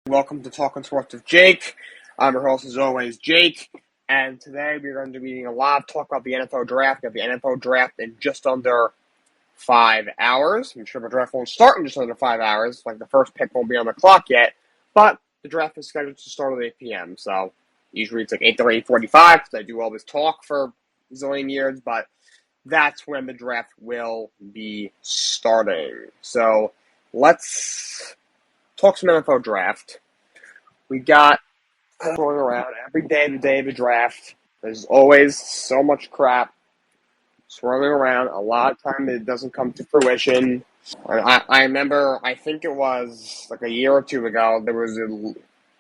Welcome to Talkin Sports with Jake. I'm your host, as always, Jake. And today we're going to be doing a lot of talk about the NFL draft. We have the NFL draft in just under 5 hours. I'm sure the draft won't start in just under 5 hours. Like, the first pick won't be on the clock yet. But the draft is scheduled to start at 8 p.m. So usually it's like 8:30, 8:45 because I do all this talk for a zillion years. But that's when the draft will be starting. So let's talk some NFL draft. We got going around every day, the day of the draft. There's always so much crap swirling around. A lot of time it doesn't come to fruition. I remember, I think it was like a year or two ago,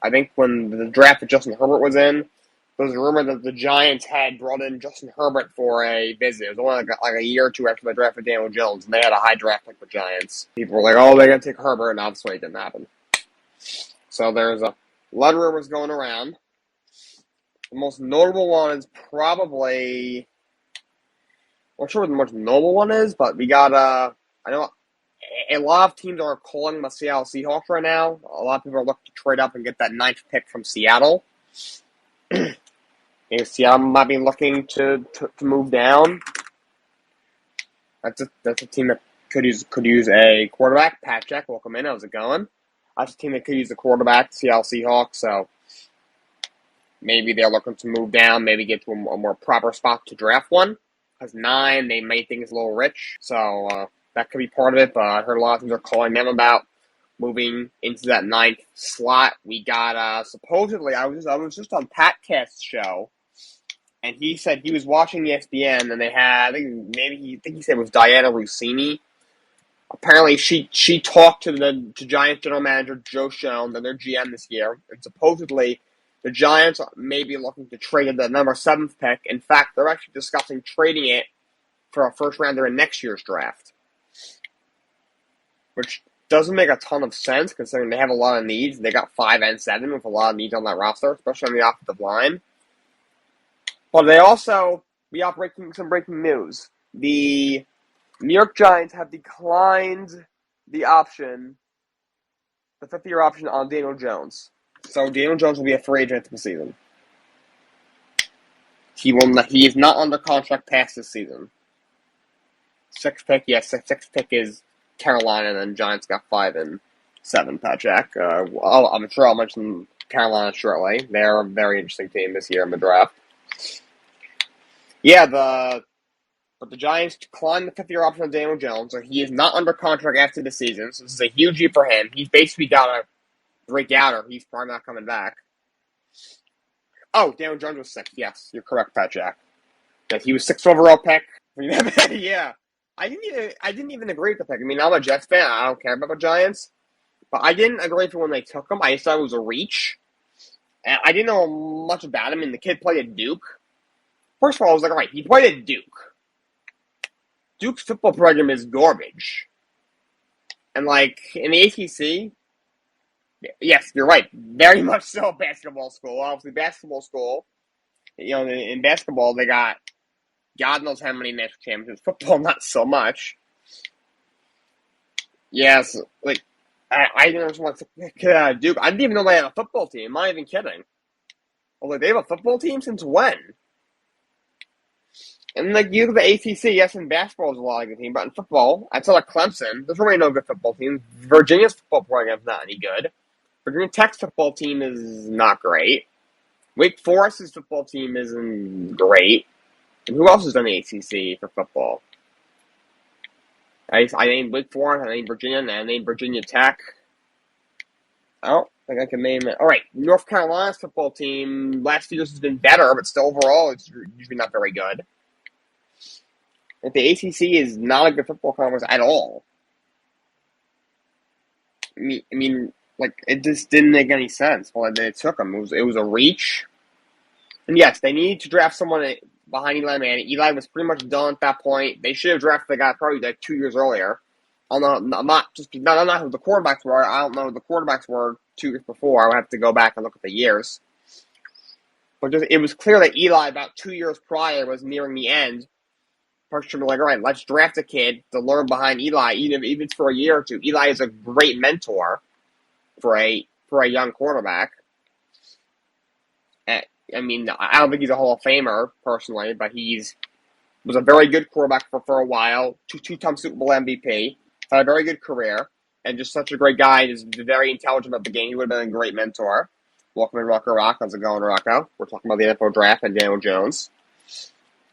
I think when the draft of Justin Herbert was in, there was a rumor that the Giants had brought in Justin Herbert for a visit. It was only like a year or two after the draft of Daniel Jones, and they had a high draft pick with Giants. People were like, oh, they're going to take Herbert, and obviously it didn't happen. So there's a lot of rumors going around. The most notable one is probably, I'm not sure what the most notable one is, but we got, I know a lot of teams are calling the Seattle Seahawks right now. A lot of people are looking to trade up and get that 9th pick from Seattle. Seattle might be looking to move down. That's a team that could use a quarterback. Pat Jack, welcome in. How's it going? That's a team that could use a quarterback, Seattle Seahawks. So maybe they're looking to move down, maybe get to a more proper spot to draft one. Because 9, they may think it's a little rich. So that could be part of it. But I heard a lot of teams are calling them about moving into that 9th slot. We got, supposedly, I was just on Pat Cast's show. And he said he was watching ESPN, and they had, I think he said it was Diana Rossini. Apparently, she talked to Giants general manager Joe Schoen, and their GM this year, and supposedly the Giants may be looking to trade the number 7th pick. In fact, they're actually discussing trading it for a first rounder in next year's draft, which doesn't make a ton of sense considering they have a lot of needs. They got 5 and 7 with a lot of needs on that roster, especially on the offensive line. But we got some breaking news. The New York Giants have declined the 5th-year option on Daniel Jones. So Daniel Jones will be a free agent for the season. He is not under contract past this season. 6th pick, yes, 6th pick is Carolina, and then Giants got 5 and 7, Pat Jack. I'm sure I'll mention Carolina shortly. They're a very interesting team this year in the draft. Yeah, but the Giants declined the 5th-year option on Daniel Jones, so he is not under contract after the season, so this is a huge year for him. He's basically got to break out, or he's probably not coming back. Oh, Daniel Jones was 6th. Yes, you're correct, Pat Jack. Yes, he was 6th overall pick. Yeah. I didn't even agree with the pick. I mean, I'm a Jets fan. I don't care about the Giants. But I didn't agree with when they took him. I just thought it was a reach. And I didn't know much about him. I mean, the kid played at Duke. First of all, I was like, all right, he played at Duke. Duke's football program is garbage. And, like, in the ACC, yes, you're right, very much so a basketball school. Obviously, basketball school, in basketball, they got God knows how many national championships. Football, not so much. Yes, like, I didn't understand what Duke. I didn't even know they had a football team. I'm not even kidding. Well, like, they have a football team since when? And, like, you look at the ACC, yes, in basketball is a lot of good team, but in football, outside of Clemson, there's really no good football team. Virginia's football program is not any good. Virginia Tech's football team is not great. Wake Forest's football team isn't great. And who else is on the ACC for football? I named Wake Forest, I named Virginia, and I named Virginia Tech. I don't think I can name it. All right, North Carolina's football team last few years has been better, but still overall it's usually not very good. Like, the ACC is not a good football conference at all. I mean, like, it just didn't make any sense when they took him. It was a reach. And yes, they needed to draft someone behind Eli Manning. Eli was pretty much done at that point. They should have drafted the guy probably like 2 years earlier. I'm not who the quarterbacks were. I don't know who the quarterbacks were 2 years before. I would have to go back and look at the years. But it was clear that Eli, about 2 years prior, was nearing the end. Parks should be like, all right, let's draft a kid to learn behind Eli, even if it's for a year or two. Eli is a great mentor for a for a young quarterback. I mean, I don't think he's a Hall of Famer personally, but was a very good quarterback for a while. Two-time Super Bowl MVP, had a very good career, and just such a great guy. Just very intelligent about the game. He would have been a great mentor. Welcome to Rocco Rock. How's it going, Rocco? We're talking about the NFL draft and Daniel Jones.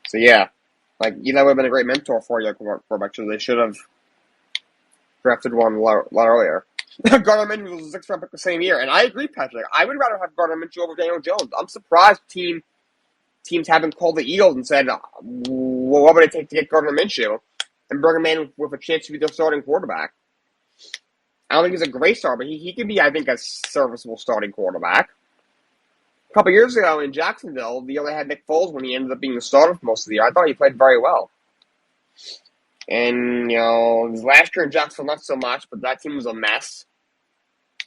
So yeah, like that would have been a great mentor for you, quarterback. So they should have drafted one a lot earlier. Gardner Minshew was a 6th round pick the same year, and I agree, Patrick. I would rather have Gardner Minshew over Daniel Jones. I'm surprised teams haven't called the Eagles and said, well, what would it take to get Gardner Minshew and bring him in with a chance to be their starting quarterback? I don't think he's a great starter, but he could be, I think, a serviceable starting quarterback. A couple years ago in Jacksonville, they only had Nick Foles when he ended up being the starter for most of the year. I thought he played very well. And, last year in Jacksonville, not so much, but that team was a mess.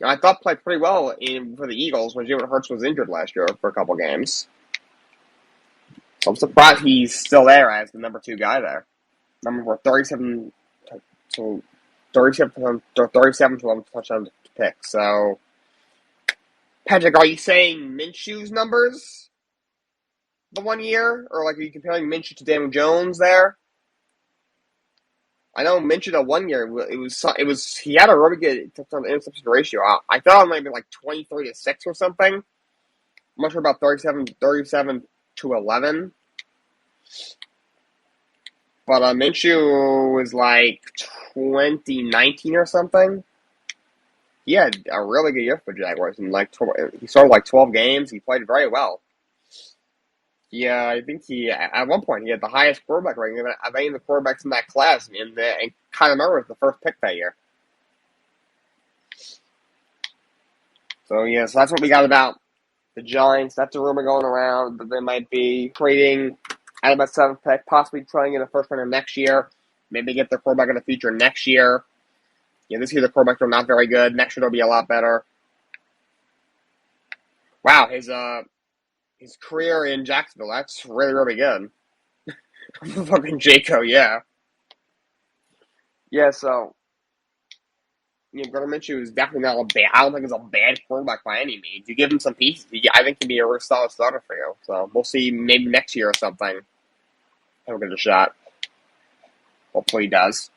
I thought played pretty well for the Eagles when Jalen Hurts was injured last year for a couple games. So I'm surprised he's still there as the number 2 guy there. Number 37 to 37 touchdown pick. So, Patrick, are you saying Minshew's numbers the 1 year, or like are you comparing Minshew to Daniel Jones there? I know Minshew the 1 year he had a really good touchdown to interception ratio. I thought it might be like 23-6 or something. I'm not sure about 37 to 11. But Minshew was like 2019 or something. He had a really good year for Jaguars. And he started like 12 games. He played very well. Yeah, I think at one point, he had the highest quarterback rating of any of the quarterbacks in that class. And Kyler Murray was the first pick that year. So, yeah, so that's what we got about the Giants. That's a rumor going around that they might be trading out of that 7th pick, possibly trying in the first round of next year. Maybe get their quarterback in the future next year. Yeah, this year the quarterbacks are not very good. Next year they'll be a lot better. Wow, his career in Jacksonville, that's really, really good. Fucking Jaco, yeah. Yeah, so Gardner Minshew is definitely not a bad. I don't think he's a bad quarterback by any means. You give him some pieces, I think he'd be a real solid starter for you. So we'll see maybe next year or something. He'll get a shot. Hopefully he does.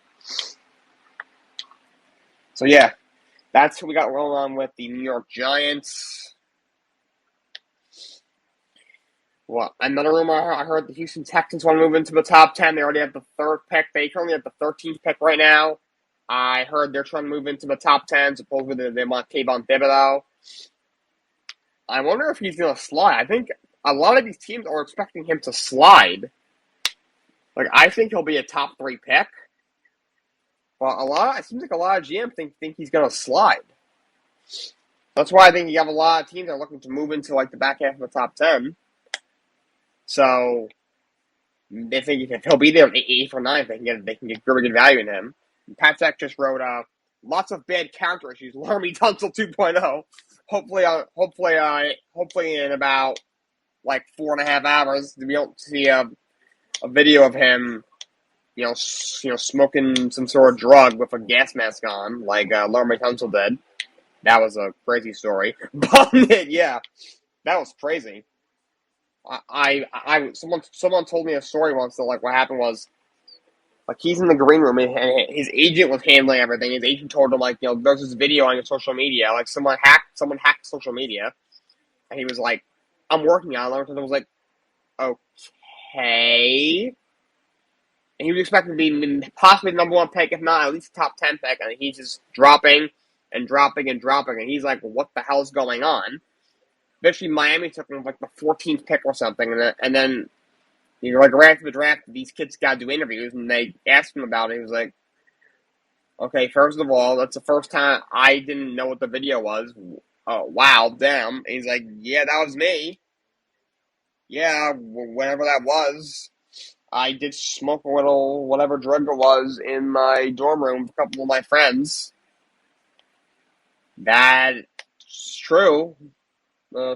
So yeah, that's what we got rolling on with the New York Giants. Well, another rumor I heard the Houston Texans want to move into the top 10. They already have the 3rd pick. They currently have the 13th pick right now. I heard they're trying to move into the top 10. Supposedly they want Kayvon Thibodeau. I wonder if he's going to slide. I think a lot of these teams are expecting him to slide. Like, I think he'll be a top 3 pick. But it seems like a lot of GMs think he's going to slide. That's why I think you have a lot of teams that are looking to move into like the back half of the top 10. So they think if he'll be there in 8th or 9th, they can get really good value in him. And Pat Zach just wrote lots of bad counter issues. Laremy Tunsil 2.0. Hopefully in about like 4.5 hours, we don't see a video of him, smoking some sort of drug with a gas mask on, like Laremy Tunsil did. That was a crazy story. But yeah, that was crazy. Someone told me a story once that like what happened was like he's in the green room and his agent was handling everything. His agent told him like there's this video on your social media, like someone hacked social media, and he was like, I'm working on it. And I was like, okay. And he was expecting to be possibly the number 1 pick, if not at least top 10 pick, and he's just dropping and dropping and dropping, and he's like, what the hell's going on? Eventually, Miami took him like the 14th pick or something, and then like right after the draft, these kids got to do interviews, and they asked him about it. He was like, "Okay, first of all, that's the first time I didn't know what the video was. Oh, wow, damn." And he's like, "Yeah, that was me. Yeah, whatever that was, I did smoke a little whatever drug it was in my dorm room with a couple of my friends. That's true.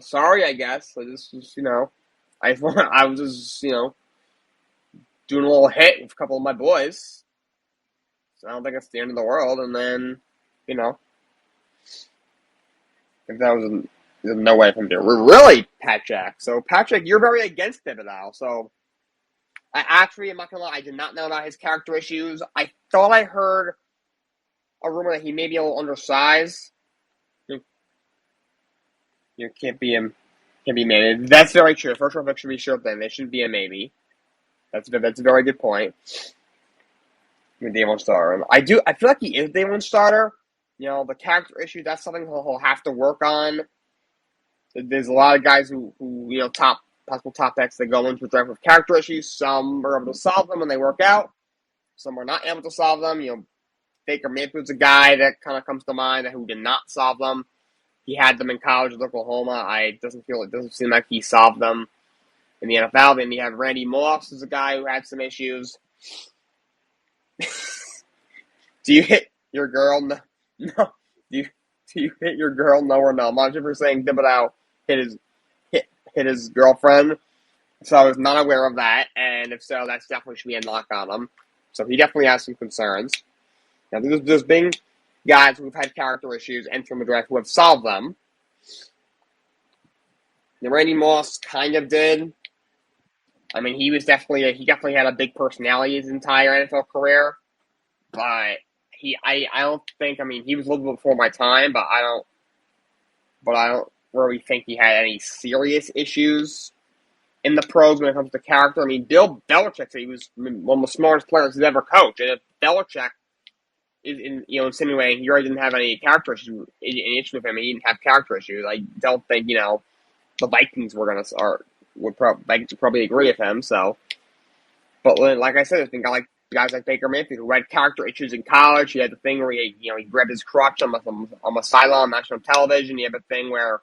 Sorry, I guess. I just was, I was just, doing a little hit with a couple of my boys. So I don't think it's the end of the world. And then, If that was there's no way for him to really, Pat Jack. So Pat Jack, you're very against Thibodeau. So I actually, I'm not gonna lie, I did not know about his character issues. I thought I heard a rumor that he may be a little undersized. You can't be him. Can't be maybe. That's very true. First round pick should be sure thing. They shouldn't be a maybe. That's a very good point. The day one starter. I feel like he is day one starter. You know, the character issue, that's something he'll have to work on. There's a lot of guys who you know, possible top picks that go into the draft with character issues. Some are able to solve them when they work out. Some are not able to solve them. You know, Baker Mayfield's a guy that kind of comes to mind who did not solve them. He had them in college with Oklahoma. It doesn't seem like he solved them in the NFL. Then you have Randy Moss, who's a guy who had some issues. Do you hit your girl? No. Do you hit your girl? No or no? I'm not sure if you're saying Thibodeau hit his girlfriend. So I was not aware of that, and if so, that's definitely should be a knock on him. So he definitely has some concerns. Now there's been guys who've had character issues entering the draft who have solved them. Now, Randy Moss kind of did. I mean, he definitely had a big personality his entire NFL career, but I don't think, I mean, he was a little bit before my time, but I don't really think he had any serious issues in the pros when it comes to character. I mean, Bill Belichick said he was one of the smartest players he's ever coached, and if Belichick is insinuating he already didn't have any character issues, any issue with him, he didn't have character issues, I don't think, the Vikings would probably agree with him. So, but like I said, there's been guys like Baker Mayfield who had character issues in college. He had the thing where he grabbed his crotch on the sideline on national television. He had the thing where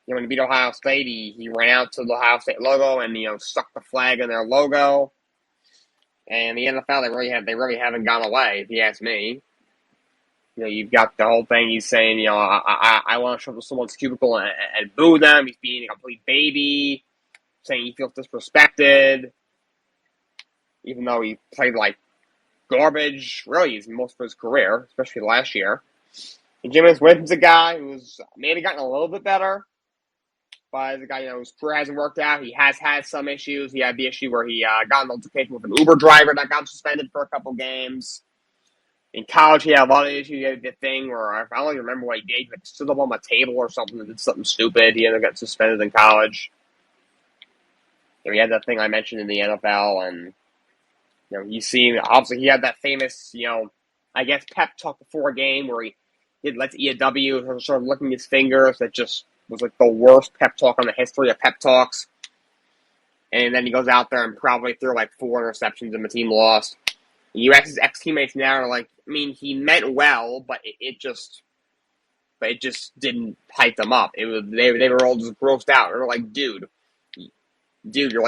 when he beat Ohio State, he ran out to the Ohio State logo and stuck the flag in their logo. And the NFL, they really haven't gone away, if you ask me. You've got the whole thing. He's saying, I want to show up to someone's cubicle and boo them. He's being a complete baby, saying he feels disrespected, even though he played like garbage, really, most of his career, especially last year. And Jameis Winston's a guy who's maybe gotten a little bit better, but as a guy, whose career hasn't worked out. He has had some issues. He had the issue where he got in an altercation with an Uber driver that got suspended for a couple games. In college, he had a lot of issues. He had the thing where, I don't even remember what he did. He stood up on a table or something and did something stupid. He ended up getting suspended in college. He had that thing I mentioned in the NFL, and obviously he had that famous, I guess pep talk before a game where he lets EAW sort of licking his fingers. That just was like the worst pep talk in the history of pep talks. And then he goes out there and probably threw like 4 interceptions and the team lost. You ask his ex-teammates now are like, I mean, he meant well, but it just didn't hype them up. They were all just grossed out. They were like, dude, you're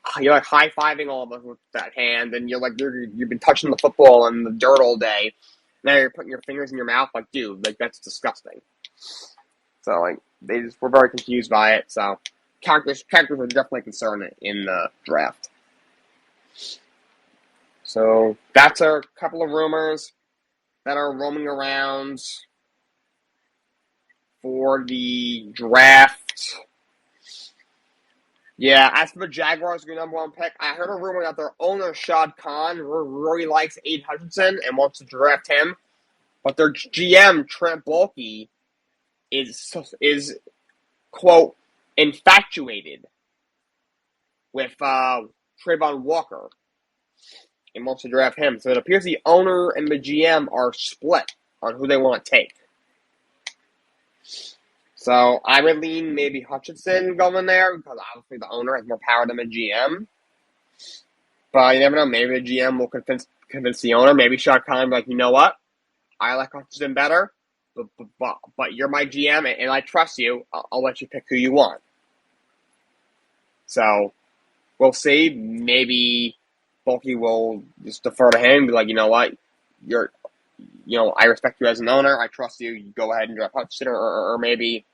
high-fiving all of us with that hand, and you've been touching the football in the dirt all day. Now you're putting your fingers in your mouth, like, dude, that's disgusting. So they just were very confused by it. So characters are definitely a concern in the draft. So that's a couple of rumors that are roaming around for the draft. Yeah, as for the Jaguars, your number one pick, I heard a rumor that their owner, Shad Khan, really likes Aiden Hutchinson and wants to draft him. But their GM, Trent Baalke, is quote, infatuated with Trayvon Walker and wants to draft him. So it appears the owner and the GM are split on who they want to take. So I would lean maybe Hutchinson going there because obviously the owner has more power than the GM. But you never know. Maybe the GM will convince the owner. Maybe Shad Khan will be like, you know what? I like Hutchinson better, but you're my GM and I trust you. I'll let you pick who you want. So we'll see. Maybe Baalke will just defer to him and be like, you know what? I respect you as an owner. I trust you. You go ahead and draft Hutchinson. Or maybe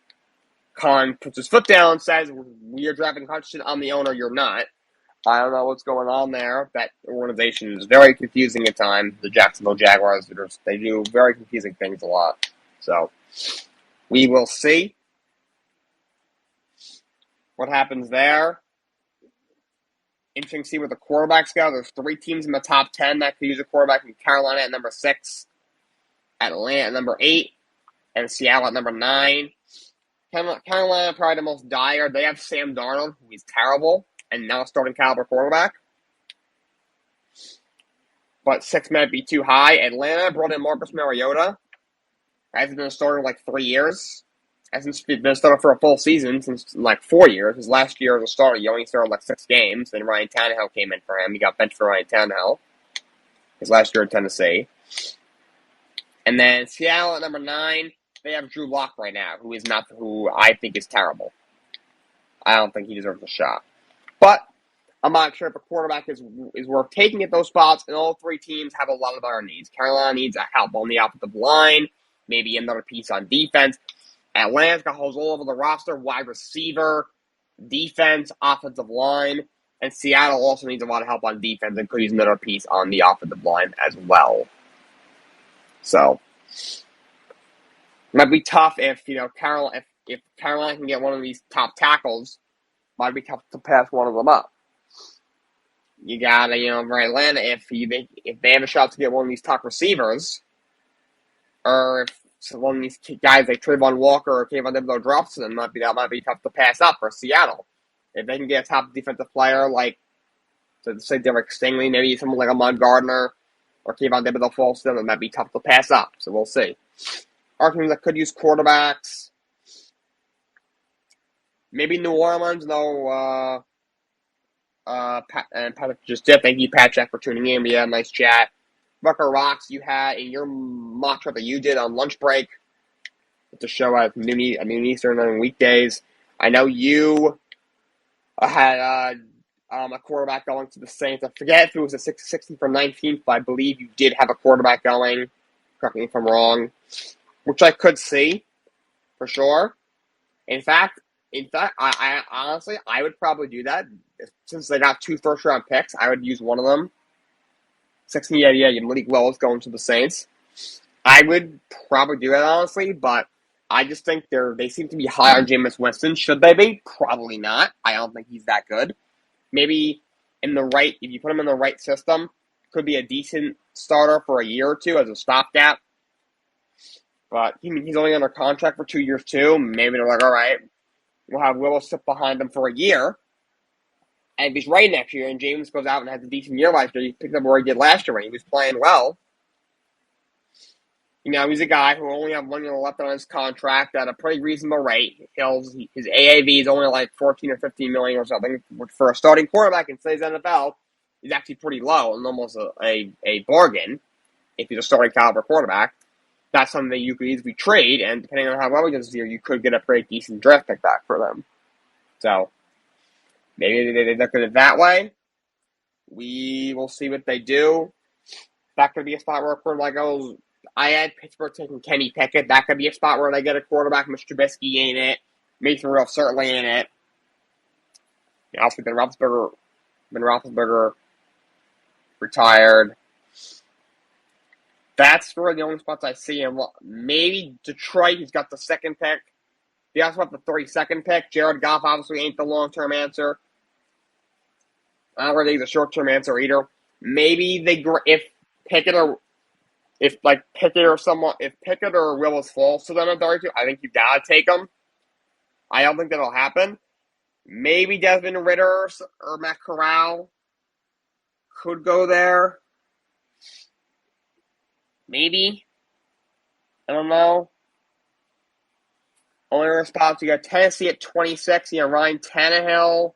Khan puts his foot down and says, we are drafting Hutchinson. I'm the owner. You're not. I don't know what's going on there. That organization is very confusing at times. The Jacksonville Jaguars, they do very confusing things a lot. So We will see what happens there. Interesting to see where the quarterbacks go. There's 3 teams in the top 10 that could use a quarterback: in Carolina at number 6, Atlanta at number 8, and Seattle at number 9. Carolina probably the most dire. They have Sam Darnold, who is terrible, and now starting caliber quarterback. But 6 might be too high. Atlanta brought in Marcus Mariota. Hasn't been a starter in like 3 years. Hasn't been a starter for a full season since like 4 years. His last year as a starter, he only started like 6 games. Then Ryan Tannehill came in for him. He got benched for Ryan Tannehill his last year in Tennessee. And then Seattle at number 9, they have Drew Lock right now, who I think is terrible. I don't think he deserves a shot. But I'm not sure if a quarterback is worth taking at those spots, and all 3 teams have a lot of other needs. Carolina needs a help on the offensive line, maybe another piece on defense. Atlanta's got holes all over the roster: wide receiver, defense, offensive line. And Seattle also needs a lot of help on defense and could use another piece on the offensive line as well. So, it might be tough if Carolina can get one of these top tackles. Might be tough to pass one of them up. You gotta, for Atlanta, if they have a shot to get one of these top receivers, or if one of these guys like Trayvon Walker or Kayvon Thibodeau drops to them, that might be tough to pass up for Seattle. If they can get a top defensive player like, say Derek Stingley, maybe someone like Ahmad Gardner or Kayvon Thibodeau falls to them, it might be tough to pass up. So we'll see. Our teams that could use quarterbacks, maybe New Orleans, though. And Patrick just did. Thank you, Patrick, for tuning in. We had a nice chat. Rucker Rocks, you had in your mock draft that you did on lunch break. It's a show at noon Eastern on weekdays. I know you had a quarterback going to the Saints. I forget if it was a 60 for 19th, but I believe you did have a quarterback going. Correct me if I'm wrong. Which I could see, for sure. In fact, I honestly, I would probably do that. Since they got 2 first-round picks, I would use one of them. 16, Malik Willis going to the Saints. I would probably do it, honestly, but I just think they seem to be high on Jameis Winston. Should they be? Probably not. I don't think he's that good. Maybe if you put him in the right system, could be a decent starter for a year or 2 as a stopgap. But he's only under contract for 2 years, too. Maybe they're like, all right, we'll have Willis sit behind him for a year. And if he's right next year and James goes out and has a decent year last year, he picked up where he did last year when he was playing well. He's a guy who only has 1 year left on his contract at a pretty reasonable rate. His AAV is only like 14 or 15 million or something, which for a starting quarterback in today's NFL is actually pretty low and almost a bargain if he's a starting caliber quarterback. That's something that you could easily trade, and depending on how well he does this year, you could get a pretty decent draft pick back for them. So, maybe they look at it that way. We will see what they do. That could be a spot where a quarterback goes. I had Pittsburgh taking Kenny Pickett. That could be a spot where they get a quarterback. Mr. Trubisky ain't it. Mason Rudolph certainly ain't it. Also, Ben Roethlisberger retired. That's really the only spots I see him. Maybe Detroit, he's got the 2nd pick. They also have the 32nd pick. Jared Goff obviously ain't the long-term answer. I don't really think he's a short-term answer either. Maybe if Pickett or Willis falls to them at 32, I think you gotta take them. I don't think that'll happen. Maybe Desmond Ridder or Matt Corral could go there. Maybe. I don't know. Only other spots, you got Tennessee at 26. You have Ryan Tannehill.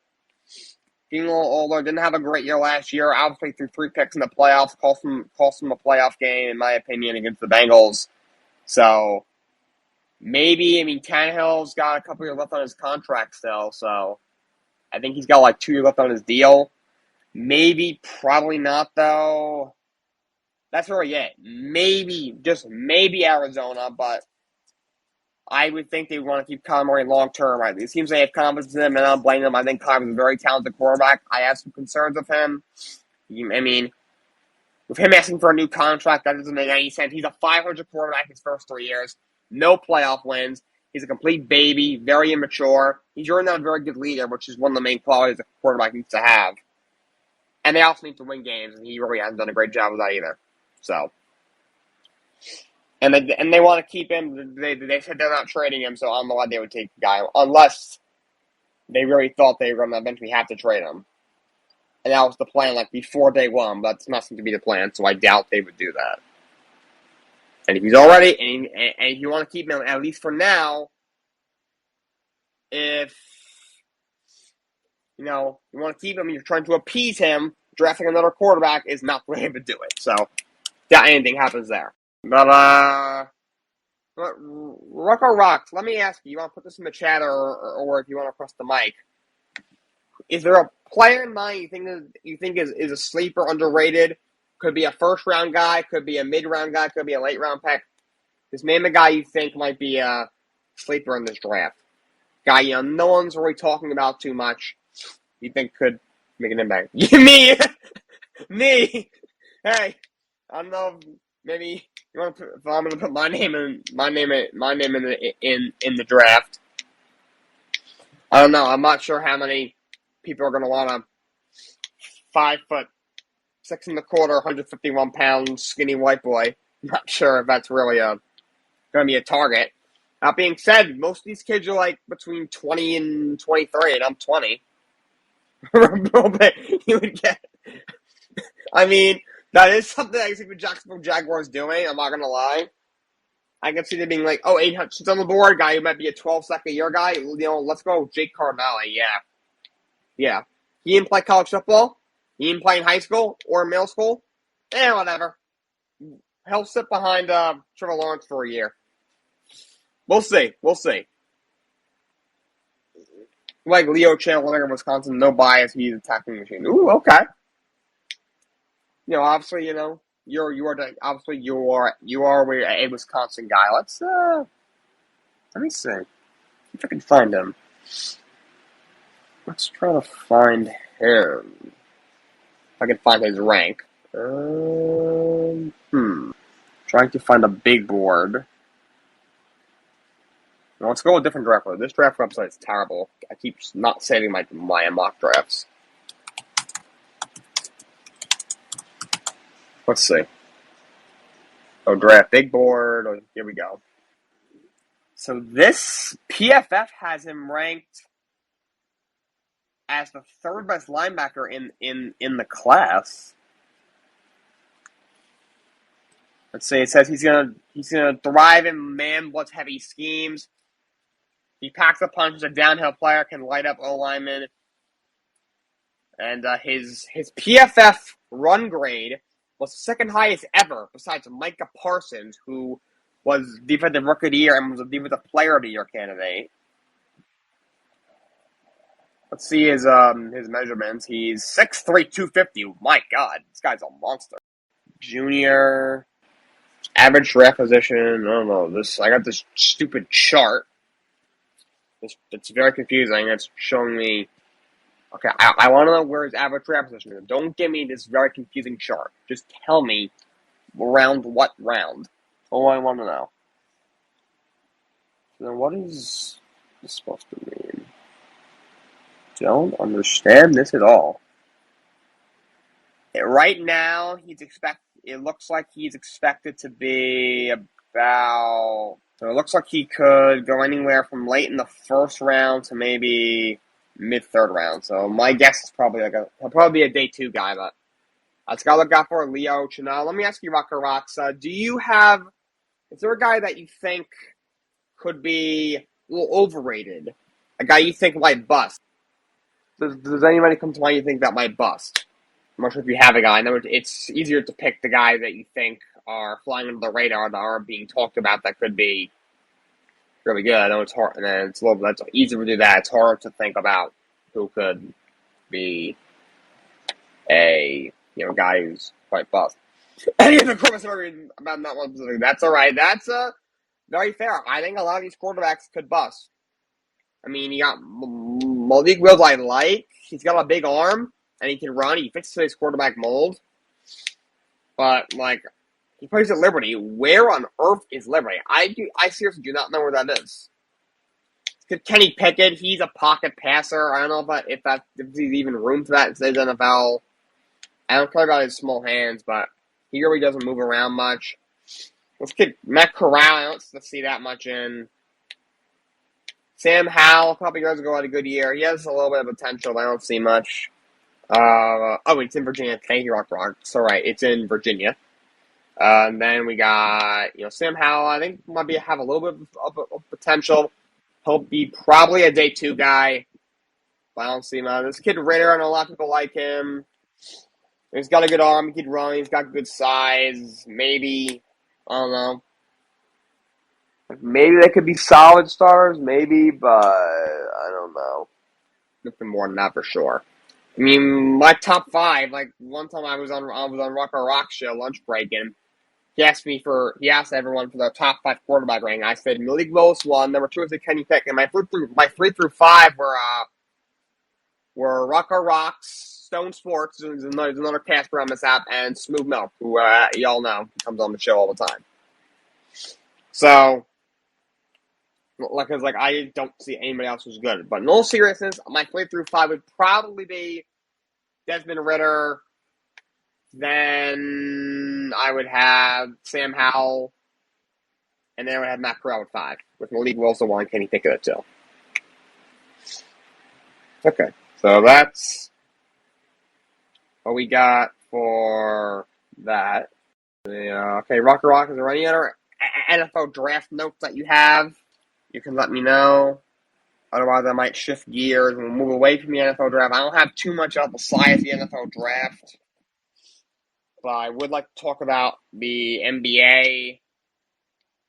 Being a little older, didn't have a great year last year. Obviously threw 3 picks in the playoffs. Cost them a playoff game, in my opinion, against the Bengals. So, maybe, Tannehill's got a couple years left on his contract still. So, I think he's got like 2 years left on his deal. Maybe, probably not, though. That's really it. Maybe, just maybe Arizona, but I would think they want to keep Kyler Murray long-term. Right? It seems they have confidence in him, and I don't blame them. I think Kyler's a very talented quarterback. I have some concerns with him. With him asking for a new contract, that doesn't make any sense. He's a 500 quarterback his first 3 years. No playoff wins. He's a complete baby, very immature. He's really not a very good leader, which is one of the main qualities a quarterback needs to have. And they also need to win games, and he really hasn't done a great job of that either. So, and they want to keep him. They said they're not trading him, so I don't know why they would take the guy unless they really thought they were going to eventually have to trade him. And that was the plan, like before day one. But that's not seem to be the plan, so I doubt they would do that. And if he's already, and if you want to keep him at least for now, if you want to keep him, you're trying to appease him. Drafting another quarterback is not the way to do it. So, doubt anything happens there. But Rocco Rocks, let me ask you. You want to put this in the chat, or if you want to press the mic? Is there a player in mind you think is a sleeper, underrated? Could be a first round guy, could be a mid round guy, could be a late round pick. Just name a guy you think might be a sleeper in this draft. Guy no one's really talking about too much. You think could make an impact? Me. Hey, I don't know. Maybe you want to. If I'm going to put my name in the draft. I don't know. I'm not sure how many people are going to want a 5'6" 151-pound skinny white boy. I'm not sure if that's really going to be a target. That being said, most of these kids are like between 20 and 23, and I'm 20. You would get. I mean, that is something I think the Jacksonville Jaguars doing. I'm not going to lie. I can see them being like, 800 on the board, guy who might be a 12-second-year guy. Let's go Jake Cardinale. Yeah. He didn't play college football. He didn't play in high school or middle school. Whatever. He'll sit behind Trevor Lawrence for a year. We'll see. Like Leo Chandler in Wisconsin, no bias. He's a tackling machine. Ooh, okay. Obviously, you are a Wisconsin guy. Let me see if I can find him. Let's try to find him. If I can find his rank. Trying to find a big board. Now, let's go with a different draft website. This draft website is terrible. I keep not saving my mock drafts. Let's see. Draft big board. Here we go. So this PFF has him ranked as the third best linebacker in the class. Let's see. It says he's gonna thrive in man blitz heavy schemes. He packs a punch as a downhill player, can light up O linemen, and his PFF run grade was the second highest ever, besides Micah Parsons, who was Defensive Rookie of the Year and was a Defensive Player of the Year candidate. Let's see his measurements. He's 6'3", 250. My God, this guy's a monster. Junior, average draft position. I don't know. I got this stupid chart. It's very confusing. It's showing me. Okay, I want to know where his average draft position is. Don't give me this very confusing chart. Just tell me around what round. All I want to know. So what is this supposed to mean? Don't understand this at all. Right now, it looks like he's expected to be about. So it looks like he could go anywhere from late in the first round to maybe mid-third round. So my guess is probably he'll probably be a day 2 guy, but that's got to look out for Leo Chandler. Let me ask you, Rocker Rocks, is there a guy that you think could be a little overrated? A guy you think might bust? Does anybody come to mind you think that might bust? I'm not sure if you have a guy. I know it's easier to pick the guys that you think are flying under the radar that are being talked about that could be really good. I know it's hard, and it's easier to do that. It's hard to think about who could be a guy who's quite bust. Any of the quarterbacks about that one specifically. That's all right. That's very fair. I think a lot of these quarterbacks could bust. I mean, you got Malik Wills. I like. He's got a big arm and he can run. He fits to his quarterback mold. But he plays at Liberty. Where on earth is Liberty? I seriously do not know where that is. Kenny Pickett, he's a pocket passer. I don't know if there's even room for that in today's NFL. I don't care about his small hands, but he really doesn't move around much. Let's get Matt Corral. I don't see that much in. Sam Howell, a couple years ago, had a good year. He has a little bit of potential, but I don't see much. It's in Virginia. Thank you, Rock. It's all right. It's in Virginia. And then we got, Sam Howell. I think might have a little bit of potential. He'll be probably a day 2 guy, but I don't see him. This kid Ritter, I know a lot of people like him. He's got a good arm. He can run. He's got good size. Maybe, I don't know. Maybe they could be solid stars. Maybe, but I don't know. Nothing more than that for sure. I mean, my top 5. Like one time I was on Rock's show lunch break, and he asked everyone for their top 5 quarterback ranking. I said Malik Willis 1, number 2 is Kenny Pickett, and my 3 through 5 were Rocks, Stone Sports, there's another caster on this app, and Smooth Milk, who y'all know comes on the show all the time. So, I don't see anybody else who's good. But in all seriousness, my 3 through 5 would probably be Desmond Ritter. Then I would have Sam Howell. And then I would have Matt Corral at 5. With Malik Wilson 1, Kenny Pickett at 2. Okay. So that's what we got for that. Okay, Rock, is there any other NFL draft notes that you have? You can let me know. Otherwise, I might shift gears and move away from the NFL draft. I don't have too much else besides the NFL draft. But I would like to talk about the NBA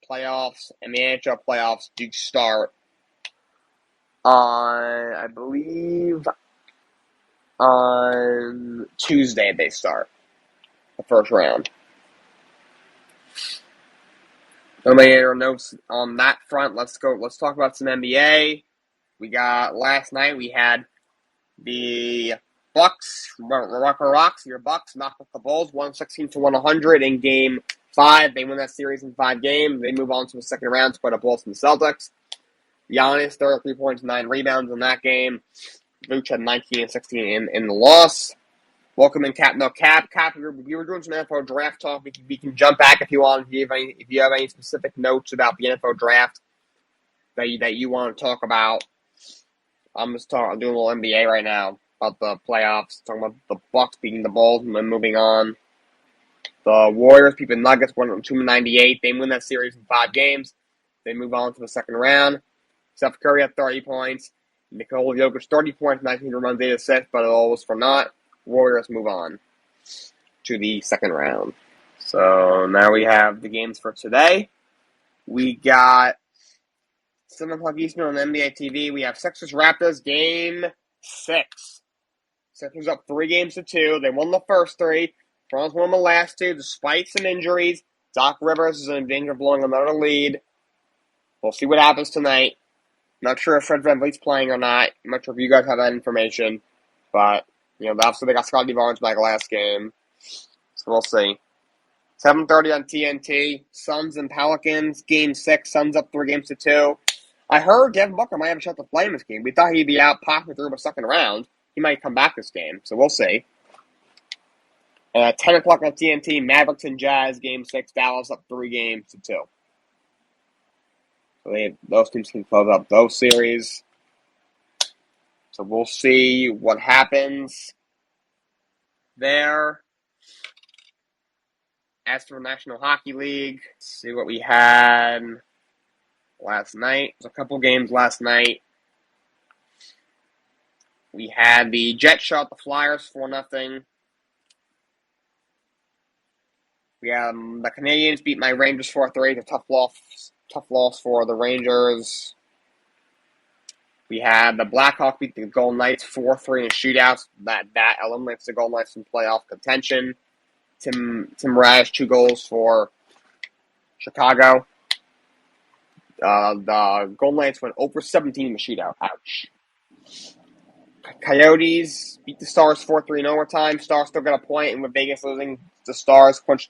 playoffs and the NHL playoffs do start on, I believe, on Tuesday they start the first round. Nobody other notes on that front. Let's talk about some NBA. We got last night. We had the Bucks, Rocks. Your Bucks knocked off the Bulls 116-100 in Game 5. They win that series in 5 games. They move on to the second round to play the Bulls and the Celtics. Giannis 33 points, 9 rebounds in that game. Vooch had 19 and 16 in the loss. Welcome in Cap. No, Cap. We were doing some NFL draft talk. We can jump back if you want. If you have any specific notes about the NFL draft that you want to talk about. I'm doing a little NBA right now about the playoffs. Talking about the Bucks beating the Bulls and then moving on. The Warriors beat the Nuggets 102-98. They win that series in 5 games. They move on to the second round. Steph Curry had 30 points. Nikola Jokic 30 points, 19 rebounds, 8 assists, but it all was for naught. Warriors move on to the second round. So now we have the games for today. We got 7 o'clock Eastern on NBA TV. We have Sixers Raptors Game 6. Sixers up 3-2. They won the first 3. Toronto won the last 2 despite some injuries. Doc Rivers is in danger of blowing another lead. We'll see what happens tonight. Not sure if Fred VanVleet's playing or not. I'm not sure if you guys have that information. But, obviously they got Scotty Barnes back last game. So we'll see. 7:30 on TNT. Suns and Pelicans. Game 6. Suns up 3-2. I heard Devin Booker might have a shot to play in this game. We thought he'd be out possibly through the second round. He might come back this game. So we'll see. 10 o'clock on TNT. Mavericks and Jazz. Game 6. Dallas up 3-2. So those teams can close up those series. So we'll see what happens there. As for the National Hockey League, let's see what we had last night. There's a couple games last night. We had the Jets shot the Flyers 4-0. We had the Canadians beat my Rangers 4-3. A tough loss for the Rangers. We had the Blackhawks beat the Golden Knights 4-3 in shootouts. That eliminates the Golden Knights from playoff contention. Tim Rash, 2 goals for Chicago. The Golden Knights went over 17 in the shootout. Ouch. Coyotes beat the Stars 4-3 in overtime. Stars still got a point, and with Vegas losing, the Stars clinched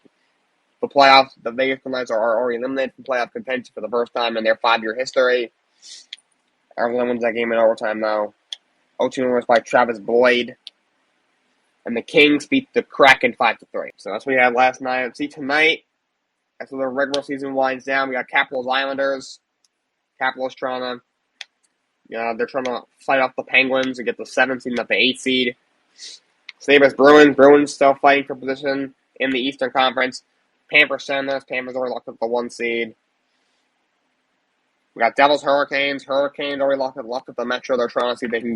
the playoffs. The Vegas Golden Knights are already eliminated from playoff contention for the first time in their 5-year history. Arizona wins that game in overtime, though. 0-2 winners by Travis Boyd. And the Kings beat the Kraken 5-3. So that's what we had last night. See, tonight, after the regular season winds down, we got Capitals Islanders. Capitals they're trying to fight off the Penguins and get the 7th seed, not the 8th seed. Sabres Bruins. Bruins still fighting for position in the Eastern Conference. Panthers Senators. Panthers already locked up the 1 seed. We got Devils Hurricanes. Hurricanes already locked up the Metro. They're trying to see if they can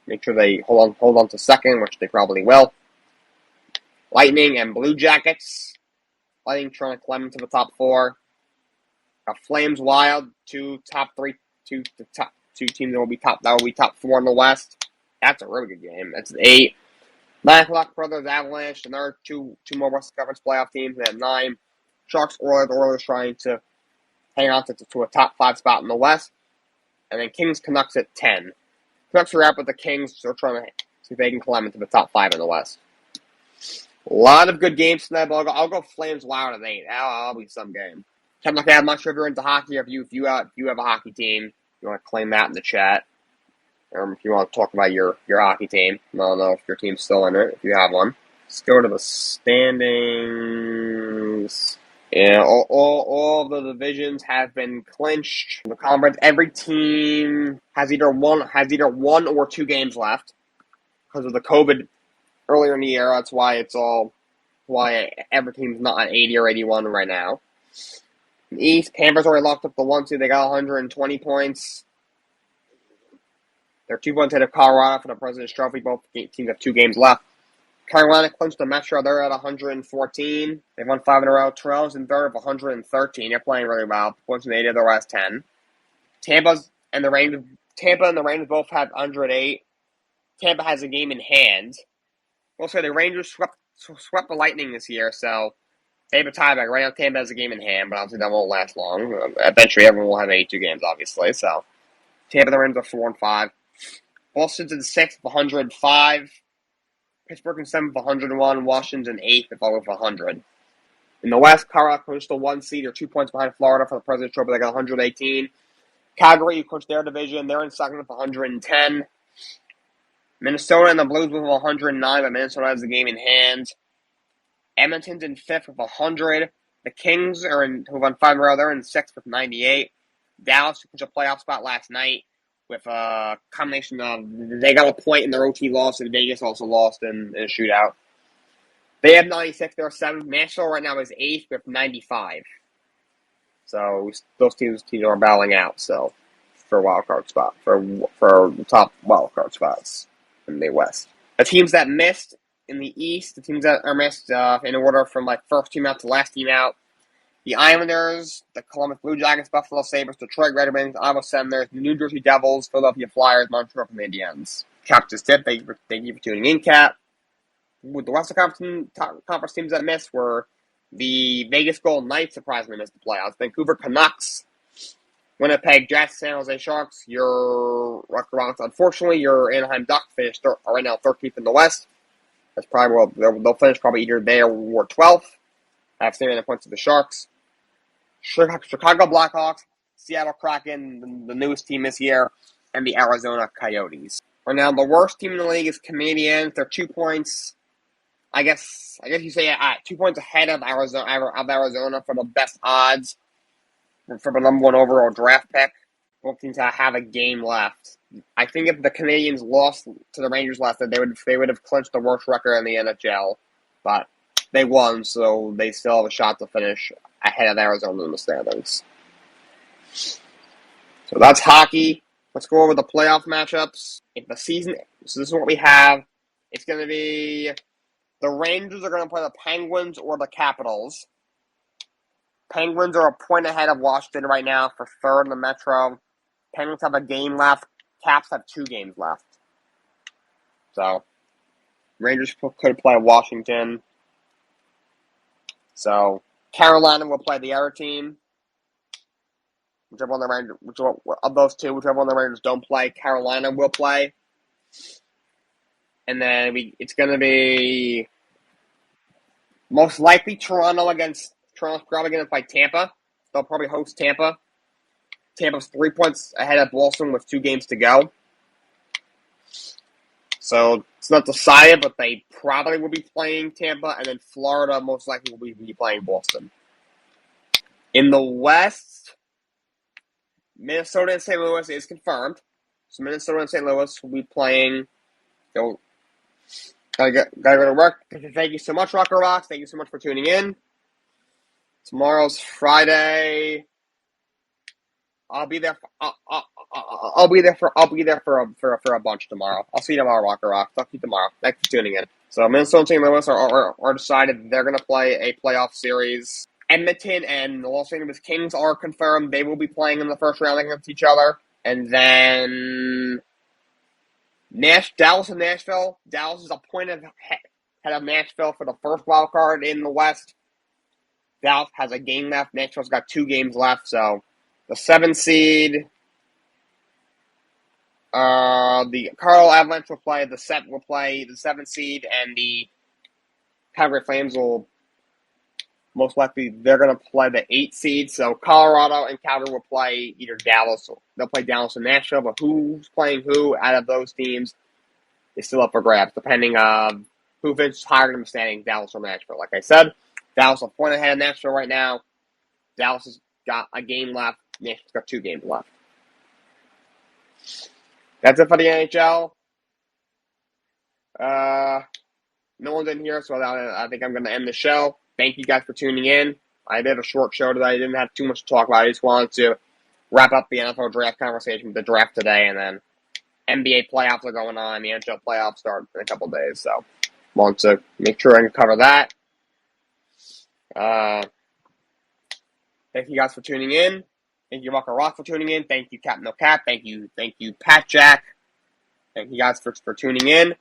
make sure they hold on to second, which they probably will. Lightning and Blue Jackets. Lightning trying to climb into the top 4. Got Flames Wild, two teams that will be top 4 in the West. That's a really good game. That's an 8. 9 o'clock Brothers Avalanche, another two more Western Conference playoff teams at 9. Sharks Oilers trying to hang on to a top 5 spot in the West. And then Kings Canucks at 10. Canucks are out with the Kings, so they're trying to see if they can climb into the top 5 in the West. A lot of good games tonight, but I'll go Flames Wild at 8. That'll be some game. I'm not gonna have much if you're into hockey. If you have a hockey team, you want to claim that in the chat, or if you want to talk about your hockey team. I don't know if your team's still in it. If you have one, let's go to the standings. Yeah, all of the divisions have been clinched. In the conference, every team has either one or 2 games left because of the COVID earlier in the year. That's why every team's not at 80 or 81 right now. In the East, Panthers already locked up the 1 seed. They got 120 points. They're 2 points ahead of Colorado for the President's Trophy. Both teams have 2 games left. Carolina clinched the Metro. They're at 114. They've won 5 in a row. Toronto's in third of 113. They're playing really well. Points in 8 of their last 10. Tampa and the Rangers both have 108. Tampa has a game in hand. We'll say the Rangers swept the Lightning this year, so they have a tiebreak. Right now, Tampa has a game in hand, but obviously that won't last long. Eventually, everyone will have 82 games, obviously. So Tampa and the Rangers are 4-5. Boston's in 6th with 105. Pittsburgh in 7th with 101. Washington's in 8th with over 100. In the West, Colorado clinched the 1 seed. They're 2 points behind Florida for the President's Trophy. They got 118. Calgary clinched their division. They're in 2nd with 110. Minnesota and the Blues with 109, but Minnesota has the game in hand. Edmonton's in 5th with 100. The Kings who've won 5 in a row. They're in 6th with 98. Dallas clinched a playoff spot last night with a combination of they got a point in their OT loss, and Vegas also lost in a shootout. They have 96. They're 7th. Nashville right now is 8th with 95. So those teams are battling out. So for wild card spot for top wild card spots in the West. The teams that missed in the East, the teams that are missed in order from first team out to last team out. The Islanders, the Columbus Blue Jackets, Buffalo Sabres, Detroit Red Wings, Ottawa Senators, New Jersey Devils, Philadelphia Flyers, Montreal Canadiens. Cap just tip. Thank you for tuning in, Cap. The Western Conference teams that missed were the Vegas Golden Knights, surprisingly missed the playoffs. Vancouver Canucks, Winnipeg Jets, San Jose Sharks. Unfortunately, your Anaheim Ducks finished right now 13th in the West. That's probably they'll finish probably either there or 12th. I have 7 points to the Sharks. Chicago Blackhawks, Seattle Kraken, the newest team this year, and the Arizona Coyotes. Right now, the worst team in the league is Canadiens. They're 2 points. I guess you say 2 points ahead of Arizona for the best odds for the number 1 overall draft pick. Both teams have a game left. I think if the Canadiens lost to the Rangers last night, they would have clinched the worst record in the NHL. But they won, so they still have a shot to finish ahead of Arizona in the standings. So that's hockey. Let's go over the playoff matchups. So this is what we have. It's going to be the Rangers are going to play the Penguins or the Capitals. Penguins are a point ahead of Washington right now for 3rd in the Metro. Penguins have a game left. Caps have 2 games left. So, Rangers could play Washington. So, Carolina will play the other team. Whichever one of those two, whichever one the Rangers don't play, Carolina will play. And then it's going to be most likely Toronto's probably going to play Tampa. They'll probably host Tampa. Tampa's 3 points ahead of Boston with 2 games to go. So it's not decided, but they probably will be playing Tampa, and then Florida most likely will be playing Boston. In the West, Minnesota and St. Louis is confirmed. So Minnesota and St. Louis will be playing. Gotta go to work. Thank you so much, Rocker Rocks. Thank you so much for tuning in. Tomorrow's Friday. I'll be there. I'll be there for a bunch tomorrow. I'll see you tomorrow, Rocker Rock. Talk to you tomorrow. Thanks for tuning in. So Minnesota and St. Louis are decided they're going to play a playoff series. Edmonton and the Los Angeles Kings are confirmed. They will be playing in the first round against each other. And then Dallas and Nashville. Dallas is a point ahead of Nashville for the first wild card in the West. Dallas has a game left. Nashville's got 2 games left. So the 7 seed, the Colorado Avalanche will play the 7 seed, and the Calgary Flames will most likely they're going to play the 8 seed. So Colorado and Calgary will play either Dallas. They'll play Dallas and Nashville, but who's playing who out of those teams is still up for grabs, depending on who finishes higher in the standing, Dallas or Nashville. Like I said, Dallas is a point ahead of Nashville right now. Dallas has got a game left. Nashville's got 2 games left. That's it for the NHL. No one's in here, so I think I'm going to end the show. Thank you guys for tuning in. I did a short show today. I didn't have too much to talk about. I just wanted to wrap up the NFL draft conversation with the draft today, and then NBA playoffs are going on. The NHL playoffs start in a couple days, so want to make sure I can cover that. Thank you guys for tuning in. Thank you, Rocker Rock, for tuning in. Thank you, Cap No Cap. Thank you, Pat Jack. Thank you guys for tuning in.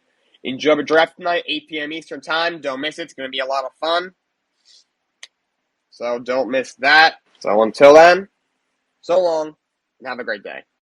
Enjoy the draft tonight, 8 p.m. Eastern Time. Don't miss it. It's going to be a lot of fun. So don't miss that. So until then, so long, and have a great day.